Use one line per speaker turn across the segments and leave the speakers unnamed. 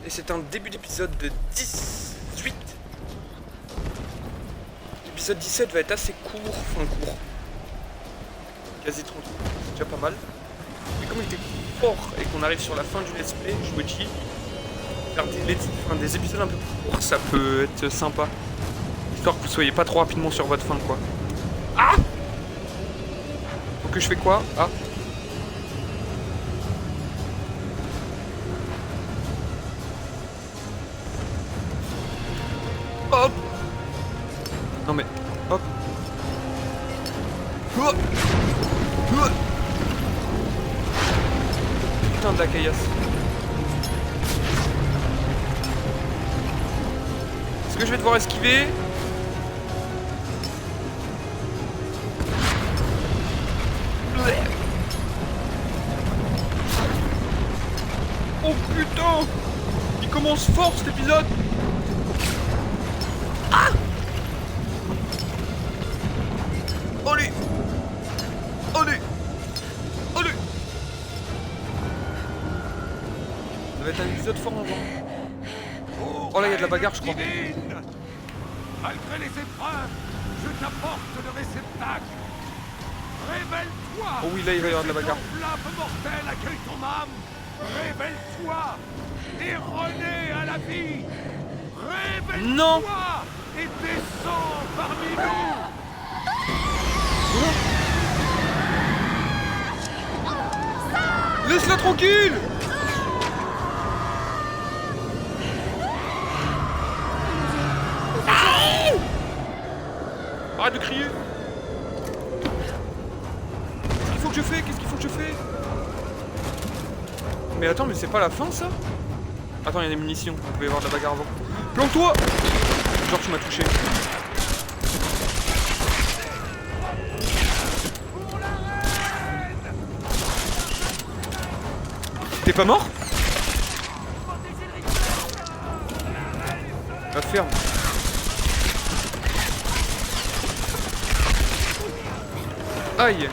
et c'est un début d'épisode de 18. L'épisode 17 va être assez court, quasi 30 minutes, c'est déjà pas mal. Mais comme il était fort et qu'on arrive sur la fin du let's play, je me dis, faire des épisodes un peu plus courts, ça peut être sympa. Histoire que vous soyez pas trop rapidement sur votre fin, quoi. Ah! Faut que je fais quoi? Ah! Hop! Non mais, hop! Putain de la caillasse. Est-ce que je vais devoir esquiver? Oh putain! Il commence fort cet épisode! Ah! Allez! Allez! Allez! Ça va être un épisode fort en vent. Oh là, il y a de la bagarre, je crois.
Malgré les épreuves, je t'apporte le réceptacle. Révèle-toi.
Oh oui, là, il va y avoir de la bagarre.
Que ton flamme mortelle accueille ton âme. Révèle-toi et renais à la vie. Révèle-toi
Non.
et descends parmi nous.
Laisse-la tranquille! Arrête de crier! Qu'est-ce qu'il faut que je fais? Qu'est-ce qu'il faut que je fais? Mais attends, mais c'est pas la fin ça? Attends, il y a des munitions, il peut y avoir de la bagarre avant. Planque-toi! Genre tu m'as touché. T'es pas mort? La ferme. Aïe.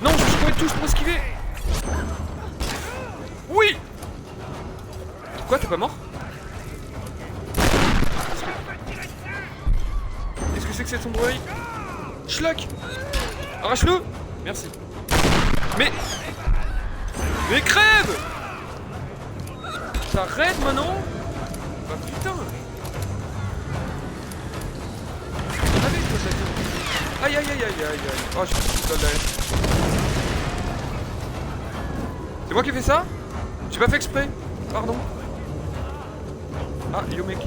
Non, je pourrais tous pour esquiver. Oui. Quoi, t'es pas mort? Qu'est-ce que c'est que cet endroit? Schlock. Arrache-le. Merci. Mais crève. T'arrêtes maintenant. Bah putain. Allez, toi, ça dit. Aïe aïe aïe aïe aïe aïe. Oh, j'ai plus de balle derrière. C'est moi qui ai fait ça? J'ai pas fait exprès. Pardon. Ah, yo mec.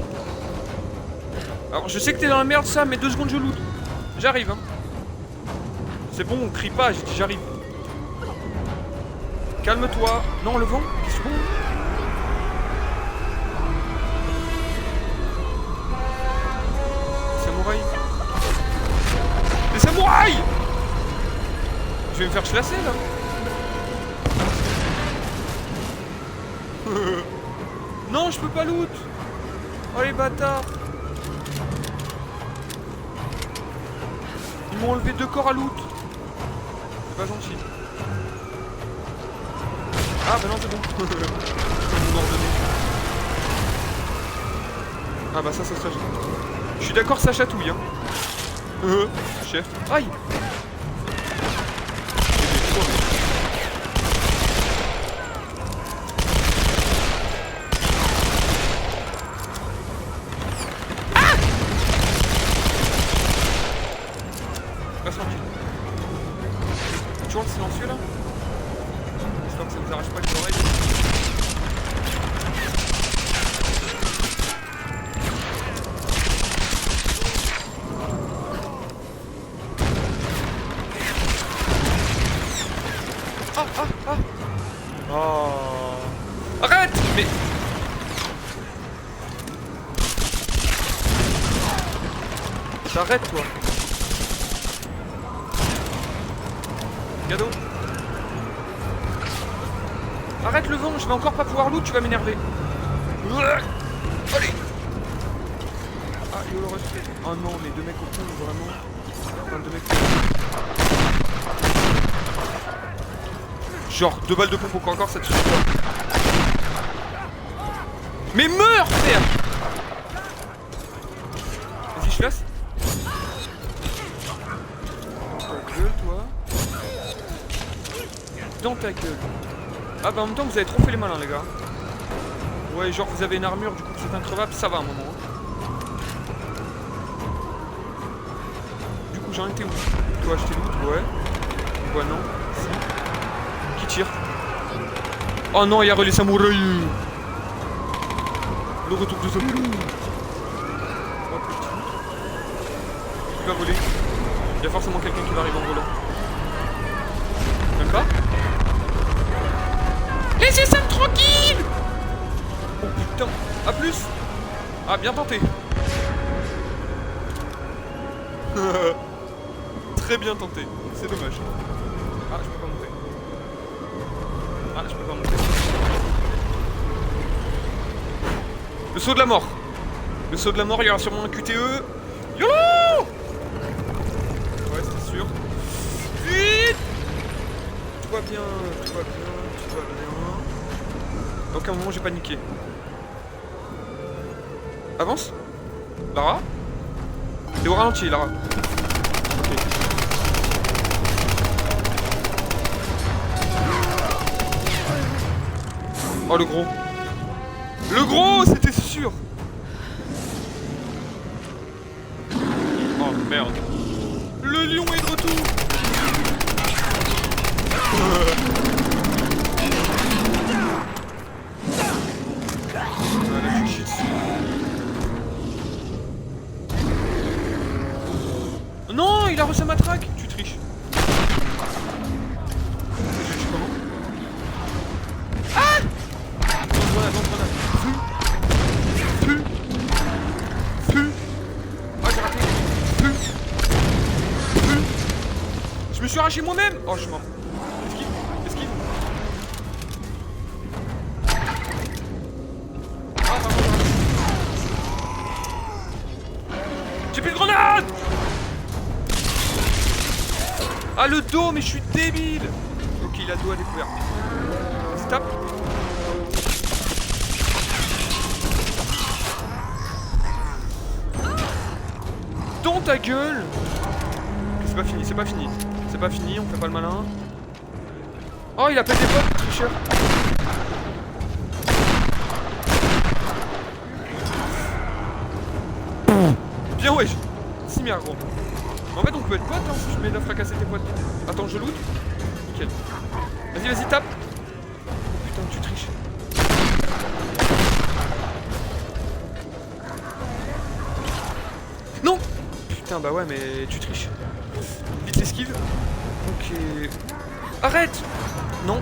Alors je sais que t'es dans la merde ça, mais 2 secondes je loot. J'arrive hein. C'est bon, on crie pas, j'ai dit j'arrive. Calme-toi. Non, le vent, qu'est-ce que c'est bon? Samouraï. Les samouraïs! Je vais me faire chlasser là. Non, je peux pas loot. Oh les bâtards. Ils m'ont enlevé 2 corps à loot. C'est pas gentil. Ah bah non c'est bon. Ils m'ont ordonné. Ah bah ça chatouille. Je suis d'accord, ça chatouille hein. Chef. Aïe. Toujours le silencieux là. J'espère que ça nous arrache pas les oreilles. Ah ah ah. Oh. Arrête. Mais t'arrêtes toi. Cadeau. Arrête le vent, je vais encore pas pouvoir loot, tu vas m'énerver. Allez. Ah, il le reste. Oh non, mais 2 mecs au fond, vraiment. Enfin, 2 mecs. Genre 2 balles de pompe au corps, ça te suffit pas. Mais meurs, frère! Vas-y, je laisse. Ta gueule, toi. Dans ta gueule. Ah bah en même temps, vous avez trop fait les malins, les gars. Ouais, genre vous avez une armure, du coup vous êtes increvable, ça va un moment. Du coup, j'en étais où? Toi, je t'ai loot, ouais. Ouais, non. Si. Qui tire? Oh non, il y a les samouraïs. Le retour de samouraï. Oh putain. Qui va voler? Il y a forcément quelqu'un qui va arriver en volant. Même pas? Laissez Sam tranquille! Oh putain, à plus! Ah, bien tenté! Très bien tenté, c'est dommage. Ah, je peux pas monter. Ah, je peux pas monter. Le saut de la mort! Le saut de la mort, il y aura sûrement un QTE. YOLO! Ouais, c'est sûr. Vite! Tout va bien, tout va bien, tout va bien. Donc à un moment j'ai paniqué. Avance. Lara. T'es au ralenti, Lara. Ok. Oh le gros. Le gros, c'était sûr. Oh merde. Le lion est de retour. Non, il a reçu ma traque. Tu triches. Je tue comment? Ah! Lance-grenade. Feu. Ah, j'ai raté. Feu. Je me suis arraché moi-même. Oh, je suis mort. Esquive. Ah, pardon. J'ai plus de grenade. Ah, le dos, mais je suis débile. Ok, il a le dos à découvert. Vas-y, tape. Dans ta gueule. C'est pas fini, on fait pas le malin. Oh, il a pété potes, tricheur. Bien, wesh. Simir, gros. En fait, on peut être potes, hein, si je mets de la fracasser tes potes. Attends, je loot. Nickel. Vas-y, tape. Putain, tu triches. Non. Putain, bah ouais, mais tu triches. Vite l'esquive. Ok. Arrête. Non.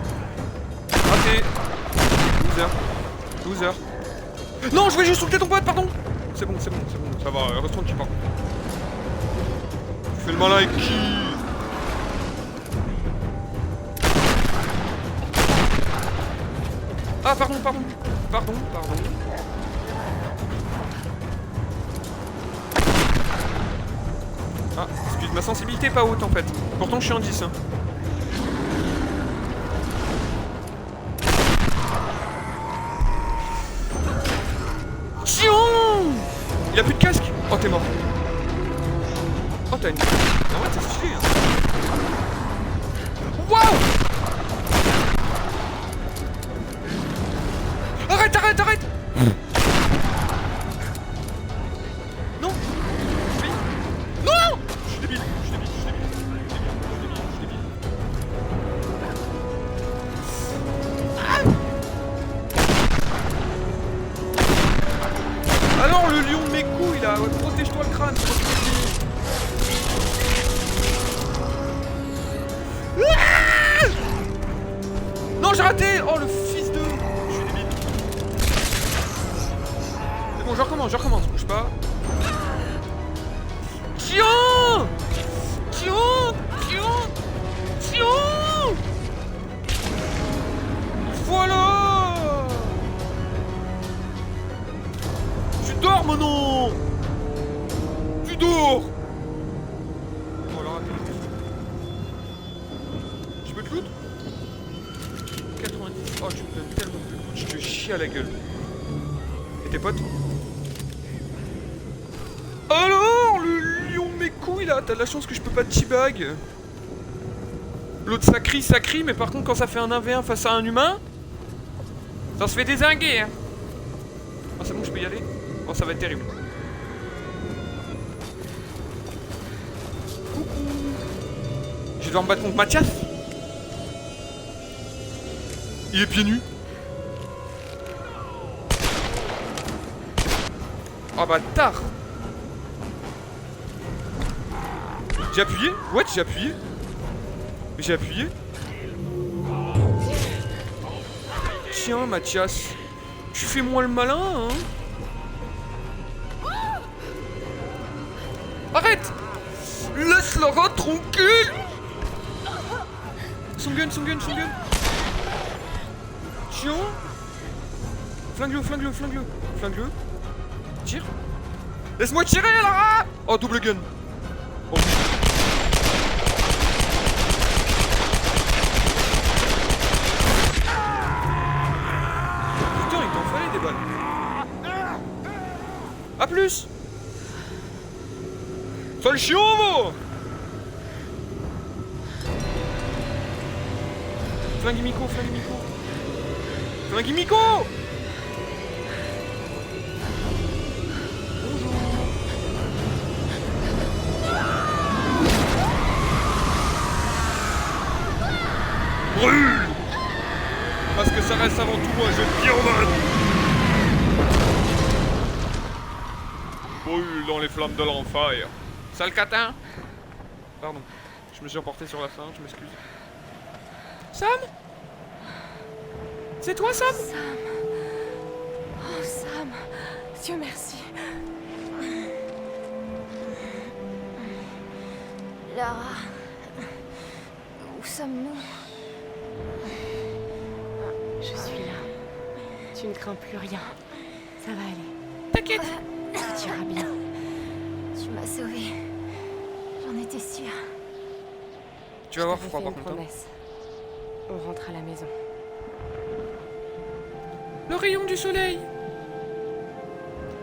Raté. Loser. Non, je voulais juste sauter ton pote, pardon. C'est bon. Ça va, reste tranquille, par contre. Tu fais le malin avec qui? Ah, pardon. Ah, excuse, ma sensibilité est pas haute en fait. Pourtant je suis en 10 hein. Tiens! Il a plus de casque. Oh, t'es mort. Oh, t'as une... Ah ouais, t'es stylé hein. Waouh! Arrête! Non! Oui! Non! Je suis débile. Ah! Alors le lion de mes couilles là, ouais, protège-toi le crâne. Ah! Non, j'ai raté! Oh le fils de... Je suis débile. C'est bon, je recommence, bouge pas. Tiens! Voilà! Tu dors, Monon! Tu dors! Oh, alors, attends. Je peux te loot? Oh, tu me donnes tellement de coups, je te chie à la gueule. Et tes potes? Alors, le lion de mes couilles là, t'as de la chance que je peux pas te teabag. L'autre ça crie, mais par contre quand ça fait un 1v1 face à un humain, ça se fait dézinguer hein. Oh c'est bon, je peux y aller? Oh ça va être terrible. Coucou. Je vais devoir me battre contre Mathias. Il est pieds nus. Oh bâtard. J'ai appuyé? What? J'ai appuyé? J'ai appuyé? Tiens, Mathias. Tu fais moins le malin, hein? Arrête! Laisse Lara tranquille! Son gun. Tiens! Flingue-le. Flingue-le. Tire. Laisse-moi tirer, Lara! Oh, double gun. Oh. Des balles. A plus. Sale chiant, moi. Flingue Miko. Brûle. Parce que ça reste avant tout un jeu de pyromane. Brûle dans les flammes de l'enfer. Sale catin. Pardon, je me suis emporté sur la fin, je m'excuse. Sam? C'est toi, Sam?
Sam. Oh, Sam. Dieu merci. Lara. Où sommes-nous?
Je suis là. Tu ne crains plus rien. Ça va aller.
T'inquiète.
Tout ira bien.
Tu m'as sauvée. J'en étais sûre.
Tu vas avoir
Je t'avais
froid
fait
par
une
contre. Hein.
promesse. On rentre à la maison.
Le rayon du soleil.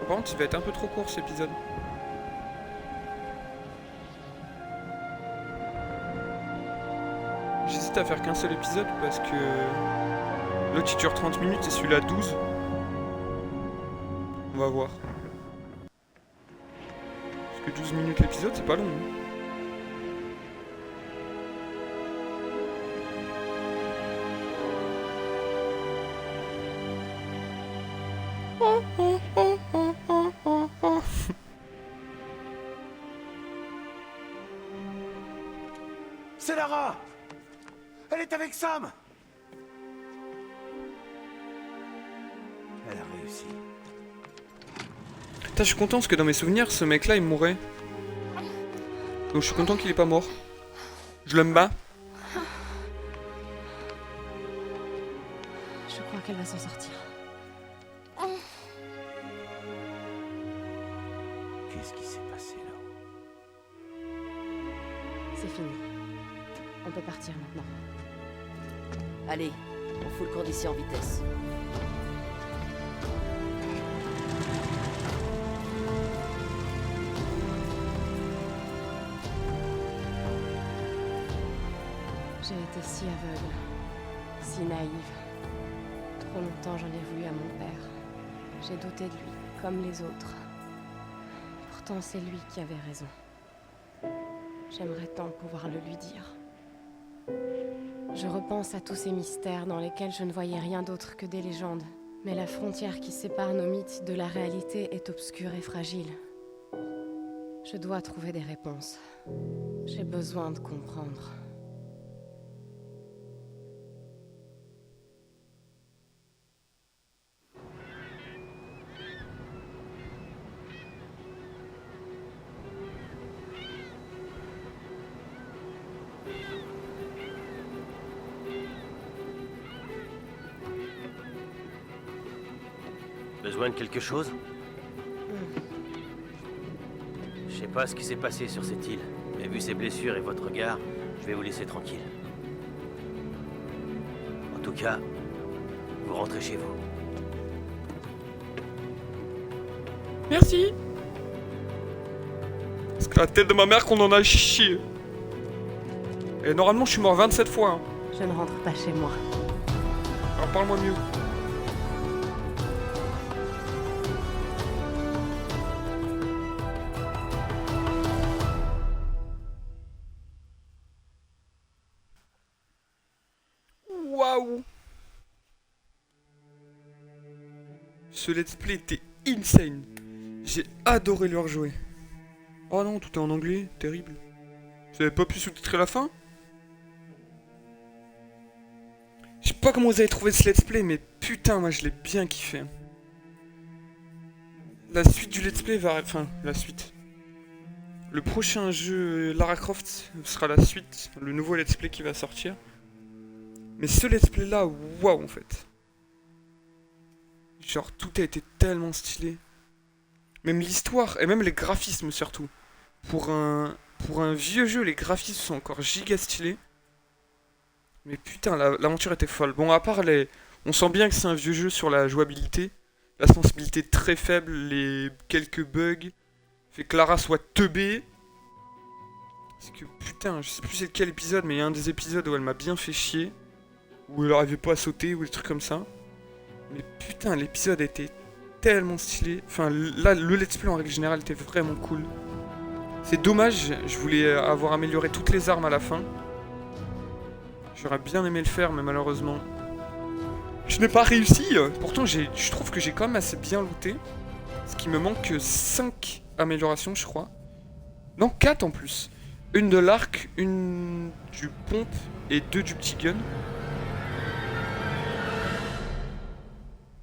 Par contre, il va être un peu trop court cet épisode. J'hésite à faire qu'un seul épisode parce que l'autre il dure 30 minutes et celui-là 12. On va voir. Parce que 12 minutes l'épisode, c'est pas long. Hein. Oh, oh, oh, oh, oh, oh, oh.
C'est Lara! Elle est avec Sam! Elle a réussi.
Putain, je suis content parce que dans mes souvenirs, ce mec-là, il mourait. Donc je suis content qu'il est pas mort. Je l'aime bas.
Je crois qu'elle va s'en sortir.
Qu'est-ce qui s'est passé là?
C'est fini. On peut partir maintenant.
Allez, on fout le camp d'ici en vitesse.
J'ai été si aveugle, si naïve. Trop longtemps j'en ai voulu à mon père. J'ai douté de lui, comme les autres. Pourtant c'est lui qui avait raison. J'aimerais tant pouvoir le lui dire. Je repense à tous ces mystères dans lesquels je ne voyais rien d'autre que des légendes. Mais la frontière qui sépare nos mythes de la réalité est obscure et fragile. Je dois trouver des réponses. J'ai besoin de comprendre.
Besoin de quelque chose? Je sais pas ce qui s'est passé sur cette île, mais vu ses blessures et votre regard, je vais vous laisser tranquille. En tout cas, Vous rentrez chez vous.
Merci. Parce que la tête de ma mère qu'on en a chié. Et normalement je suis mort 27 fois. Hein.
Je ne rentre pas chez moi.
Alors parle-moi mieux. Waouh. Ce let's play était insane. J'ai adoré le rejouer. Oh non, tout est en anglais, terrible. Vous avez pas pu sous-titrer la fin? Je sais pas comment vous avez trouvé ce let's play, mais putain, moi je l'ai bien kiffé. La suite du let's play va... Enfin, la suite. Le prochain jeu Lara Croft sera la suite, le nouveau let's play qui va sortir. Mais ce let's play là, waouh en fait. Genre tout a été tellement stylé. Même l'histoire, et même les graphismes surtout. Pour un vieux jeu, les graphismes sont encore giga stylés. Mais putain, l'aventure était folle. Bon, à part les... On sent bien que c'est un vieux jeu sur la jouabilité. La sensibilité très faible, les quelques bugs. Fait que Lara soit teubée. Parce que putain, je sais plus c'est lequel épisode, mais il y a un des épisodes où elle m'a bien fait chier. Où elle arrivait pas à sauter, ou des trucs comme ça. Mais putain, l'épisode était tellement stylé. Enfin, là, le let's play en règle générale était vraiment cool. C'est dommage, je voulais avoir amélioré toutes les armes à la fin. J'aurais bien aimé le faire, mais malheureusement... Je n'ai pas réussi. Pourtant, je trouve que j'ai quand même assez bien looté. Ce qui me manque 5 améliorations, je crois. Non, 4 en plus. Une de l'arc, une du pompe et 2 du petit gun.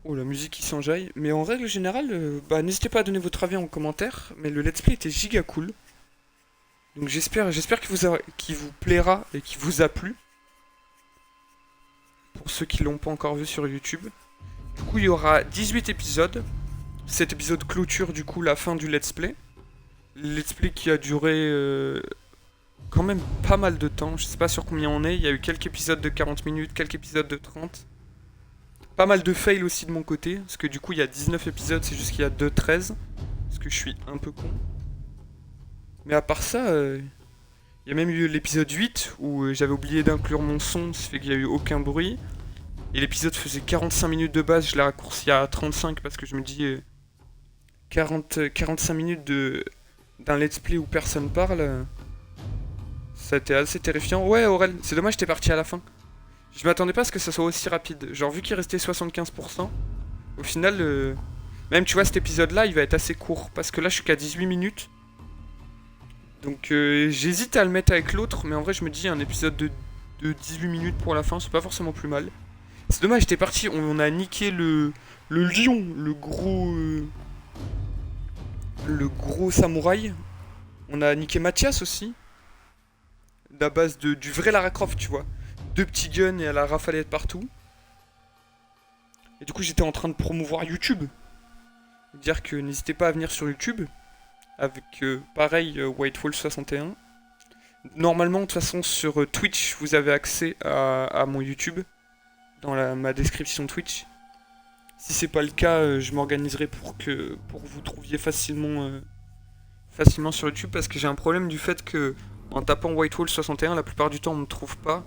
Oh, la musique qui s'enjaille. Mais en règle générale, n'hésitez pas à donner votre avis en commentaire. Mais le let's play était giga cool. Donc j'espère qu'il vous plaira et qu'il vous a plu. Pour ceux qui l'ont pas encore vu sur YouTube. Du coup, il y aura 18 épisodes. Cet épisode clôture du coup la fin du let's play. Le let's play qui a duré quand même pas mal de temps. Je sais pas sur combien on est. Il y a eu quelques épisodes de 40 minutes, quelques épisodes de 30. Pas mal de fails aussi de mon côté. Parce que du coup, il y a 19 épisodes, c'est juste qu'il y a 13. Parce que je suis un peu con. Mais à part ça, il y a même eu l'épisode 8 où j'avais oublié d'inclure mon son, ce qui fait qu'il n'y a eu aucun bruit. Et l'épisode faisait 45 minutes de base, je l'ai raccourci à 35 parce que je me dis 45 minutes d'un let's play où personne parle, ça a été assez terrifiant. Ouais Aurel, c'est dommage t'es parti à la fin. Je m'attendais pas à ce que ça soit aussi rapide. Genre vu qu'il restait 75%, au final, même tu vois cet épisode là il va être assez court. Parce que là je suis qu'à 18 minutes. Donc j'hésite à le mettre avec l'autre, mais en vrai je me dis un épisode de 18 minutes pour la fin, c'est pas forcément plus mal. C'est dommage, t'es parti, on a niqué le lion, le gros samouraï. On a niqué Mathias aussi. La base du vrai Lara Croft, tu vois. 2 petits guns et elle a rafalé de partout. Et du coup j'étais en train de promouvoir YouTube. Dire que n'hésitez pas à venir sur YouTube. Avec pareil Whitewolf61. Normalement de toute façon sur Twitch vous avez accès à mon YouTube dans ma description Twitch. Si c'est pas le cas, je m'organiserai pour que vous trouviez facilement sur YouTube parce que j'ai un problème du fait que en tapant Whitewolf61 la plupart du temps on me trouve pas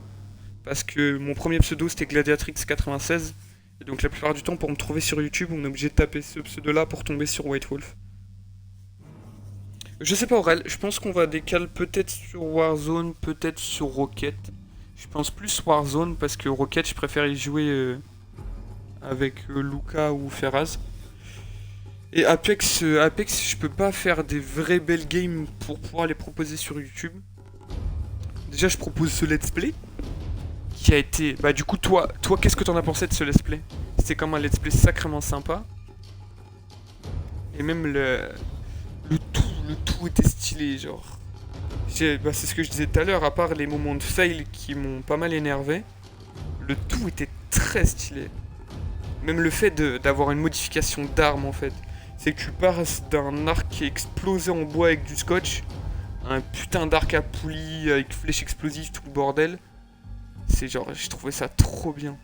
parce que mon premier pseudo c'était Gladiatrix96 et donc la plupart du temps pour me trouver sur YouTube on est obligé de taper ce pseudo là pour tomber sur Whitewolf. Je sais pas Aurel, je pense qu'on va décaler peut-être sur Warzone, peut-être sur Rocket. Je pense plus Warzone parce que Rocket je préfère y jouer avec Luca ou Ferraz. Et Apex je peux pas faire des vrais belles games pour pouvoir les proposer sur YouTube. Déjà je propose ce let's play qui a été... Bah du coup toi qu'est-ce que t'en as pensé de ce let's play? C'était comme un let's play sacrément sympa. Et même le tout était stylé, genre. C'est ce que je disais tout à l'heure, à part les moments de fail qui m'ont pas mal énervé, le tout était très stylé. Même le fait d'avoir une modification d'arme en fait. C'est que tu passes d'un arc qui est explosé en bois avec du scotch, à un putain d'arc à poulie avec flèche explosive, tout le bordel. C'est genre, j'ai trouvé ça trop bien.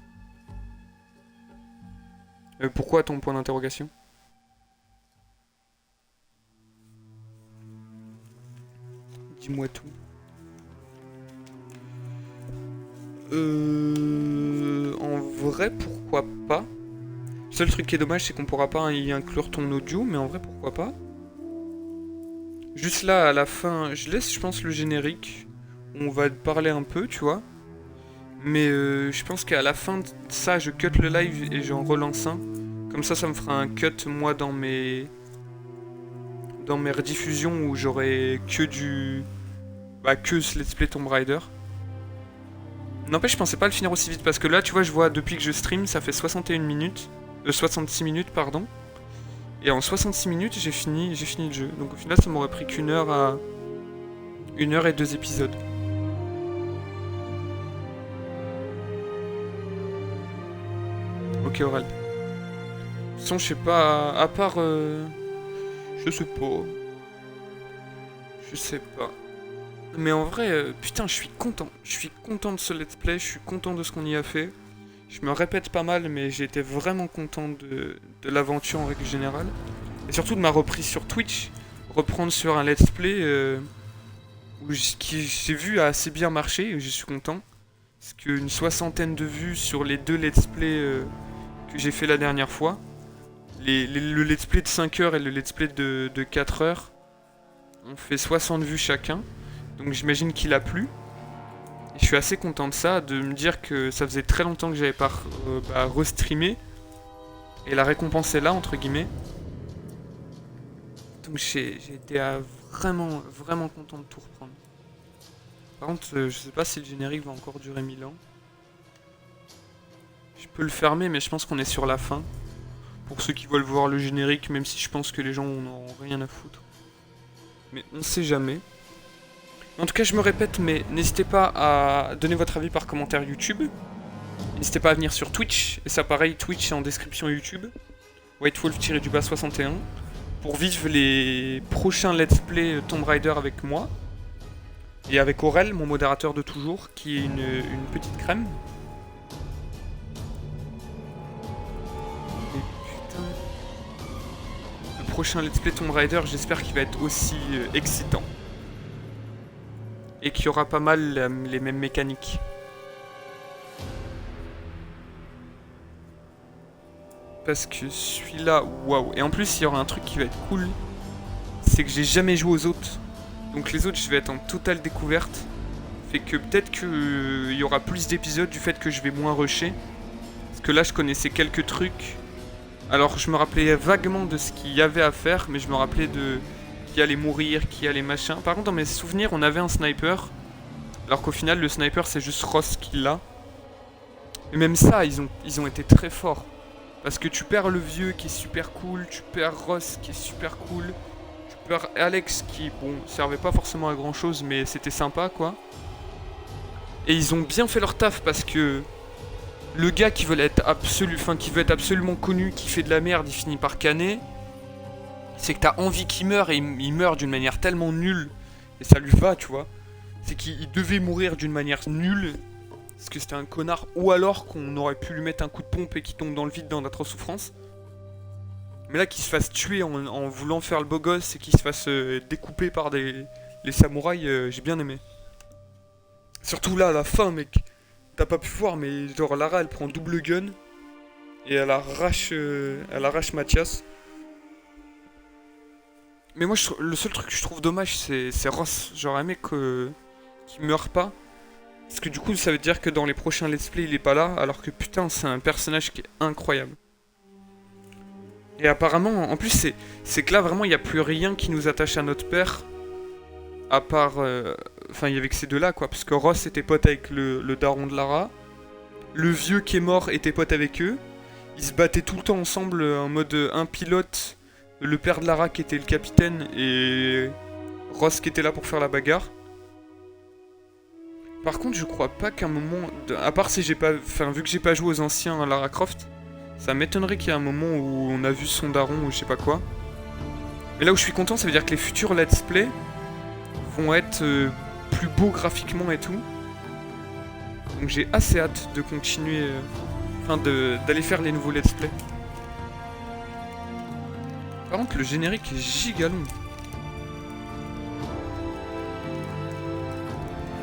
Pourquoi ton point d'interrogation? Dis-moi tout. En vrai, pourquoi pas? Le seul truc qui est dommage, c'est qu'on pourra pas y inclure ton audio, mais en vrai, pourquoi pas? Juste là, à la fin, je laisse, je pense, le générique. On va parler un peu, tu vois. Mais je pense qu'à la fin de ça, je cut le live et j'en relance un. Comme ça me fera un cut, moi, dans mes rediffusions où j'aurai que du... Bah, que ce Let's Play Tomb Raider. N'empêche, je pensais pas le finir aussi vite, parce que là, tu vois, je vois, depuis que je stream, ça fait 61 minutes. 66 minutes, pardon. Et en 66 minutes, j'ai fini le jeu. Donc au final, ça m'aurait pris qu'une heure à... 1 heure et 2 épisodes. Ok, Aurel. De toute façon, je sais pas... À part... Je sais pas. Je sais pas. Mais en vrai, putain, je suis content. Je suis content de ce let's play, je suis content de ce qu'on y a fait. Je me répète pas mal, mais j'ai été vraiment content de l'aventure en règle générale. Et surtout de ma reprise sur Twitch. Reprendre sur un let's play qui j'ai vu a assez bien marché, et je suis content. Parce qu'une 60aine de vues sur les 2 let's play que j'ai fait la dernière fois. Le let's play de 5 heures et le let's play de 4 heures. On fait 60 vues chacun. Donc j'imagine qu'il a plu. Et je suis assez content de ça, de me dire que ça faisait très longtemps que j'avais pas restreamé. Et la récompense est là, entre guillemets. Donc j'ai été vraiment, vraiment content de tout reprendre. Par contre, je sais pas si le générique va encore durer 1000 ans. Je peux le fermer, mais je pense qu'on est sur la fin. Pour ceux qui veulent voir le générique, même si je pense que les gens n'en ont rien à foutre. Mais on sait jamais. En tout cas, je me répète, mais n'hésitez pas à donner votre avis par commentaire YouTube. N'hésitez pas à venir sur Twitch. Et ça, pareil, Twitch est en description YouTube. WhiteWolf-61. Pour vivre les prochains let's play Tomb Raider avec moi. Et avec Aurel, mon modérateur de toujours, qui est une petite crème. Et putain... Le prochain let's play Tomb Raider, j'espère qu'il va être aussi excitant. Et qu'il y aura pas mal les mêmes mécaniques. Parce que celui-là, waouh. Et en plus, il y aura un truc qui va être cool. C'est que j'ai jamais joué aux autres. Donc les autres, je vais être en totale découverte. Fait que peut-être qu'il y aura plus d'épisodes du fait que je vais moins rusher. Parce que là, je connaissais quelques trucs. Alors, je me rappelais vaguement de ce qu'il y avait à faire. Mais je me rappelais de... qui allait mourir, qui allait machin. Par contre, dans mes souvenirs, on avait un sniper. Alors qu'au final, le sniper, c'est juste Ross qui l'a. Et même ça, ils ont été très forts. Parce que tu perds le vieux qui est super cool, tu perds Ross qui est super cool, tu perds Alex qui, bon, servait pas forcément à grand chose, mais c'était sympa, quoi. Et ils ont bien fait leur taf parce que le gars qui veut être absolument connu, qui fait de la merde, il finit par canner. C'est que t'as envie qu'il meure et il meurt d'une manière tellement nulle. Et ça lui va, tu vois. C'est qu'il devait mourir d'une manière nulle. Parce que c'était un connard. Ou alors qu'on aurait pu lui mettre un coup de pompe et qu'il tombe dans le vide dans d'atroces souffrances. Mais là, qu'il se fasse tuer en voulant faire le beau gosse et qu'il se fasse découper par les samouraïs, j'ai bien aimé. Surtout là, à la fin, mec. T'as pas pu voir, mais genre Lara, elle prend double gun. Et elle arrache Mathias. Mais moi, le seul truc que je trouve dommage, c'est Ross. J'aurais aimé qu'il meure pas. Parce que du coup, ça veut dire que dans les prochains let's play, il est pas là. Alors que putain, c'est un personnage qui est incroyable. Et apparemment, en plus, c'est que là, vraiment, il n'y a plus rien qui nous attache à notre père. À part... Enfin, il y avait que ces deux-là, quoi. Parce que Ross était pote avec le daron de Lara. Le vieux qui est mort était pote avec eux. Ils se battaient tout le temps ensemble en mode un pilote... Le père de Lara qui était le capitaine et Ross qui était là pour faire la bagarre. Par contre, je crois pas qu'à un moment, à part si j'ai pas, enfin vu que j'ai pas joué aux anciens Lara Croft, ça m'étonnerait qu'il y ait un moment où on a vu son daron ou je sais pas quoi. Mais là où je suis content, ça veut dire que les futurs let's play vont être plus beaux graphiquement et tout. Donc j'ai assez hâte de continuer, d'aller faire les nouveaux let's play. Par contre, le générique est giga long.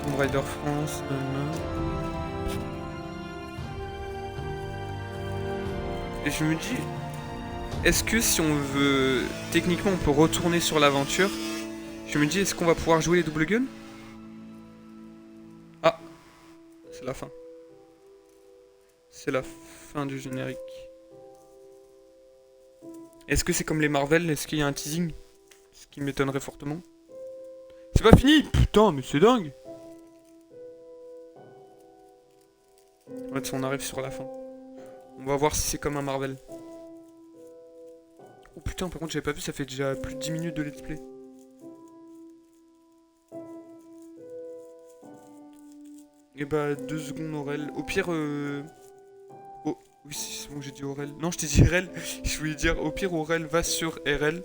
Tomb Raider France, Et je me dis, est-ce que si on veut... Techniquement, on peut retourner sur l'aventure. Je me dis, est-ce qu'on va pouvoir jouer les double guns? Ah, c'est la fin. C'est la fin du générique. Est-ce que c'est comme les Marvel? Est-ce qu'il y a un teasing? Ce qui m'étonnerait fortement. C'est pas fini! Putain, mais c'est dingue! Ouais, on arrive sur la fin. On va voir si c'est comme un Marvel. Oh putain, par contre, j'avais pas vu, ça fait déjà plus de 10 minutes de let's play. Et bah, 2 secondes Aurel. Au pire, oh, oui, c'est bon, j'ai dit Aurel. Non, je t'ai dit RL. Je voulais dire, au pire, Aurel va sur RL.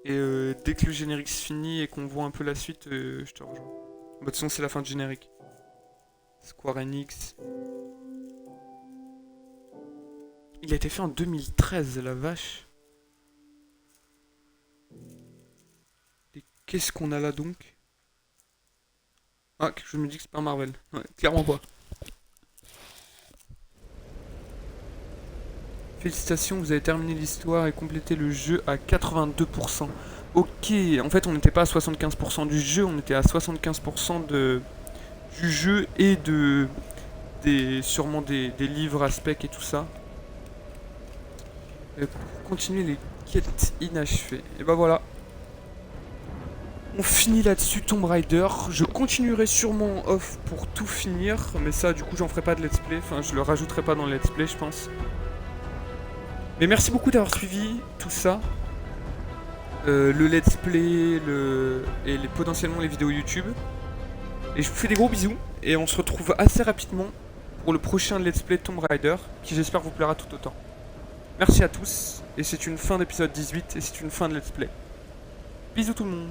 Et dès que le générique se finit et qu'on voit un peu la suite, je te rejoins. Bah, de toute façon, c'est la fin du générique. Square Enix. Il a été fait en 2013, la vache. Et qu'est-ce qu'on a là donc? Ah, je me dis que c'est pas un Marvel. Ouais, clairement pas. Félicitations, vous avez terminé l'histoire et complété le jeu à 82%. Ok, en fait on n'était pas à 75% du jeu, on était à 75% du jeu et sûrement des livres à spec et tout ça. Et pour continuer les quêtes inachevées. Et bah voilà. On finit là-dessus Tomb Raider. Je continuerai sûrement off pour tout finir. Mais ça du coup j'en ferai pas de let's play. Enfin je le rajouterai pas dans le let's play je pense. Mais merci beaucoup d'avoir suivi tout ça. Le let's play et potentiellement les vidéos YouTube. Et je vous fais des gros bisous. Et on se retrouve assez rapidement pour le prochain let's play Tomb Raider. Qui j'espère vous plaira tout autant. Merci à tous, et c'est une fin d'épisode 18, et c'est une fin de let's play. Bisous tout le monde.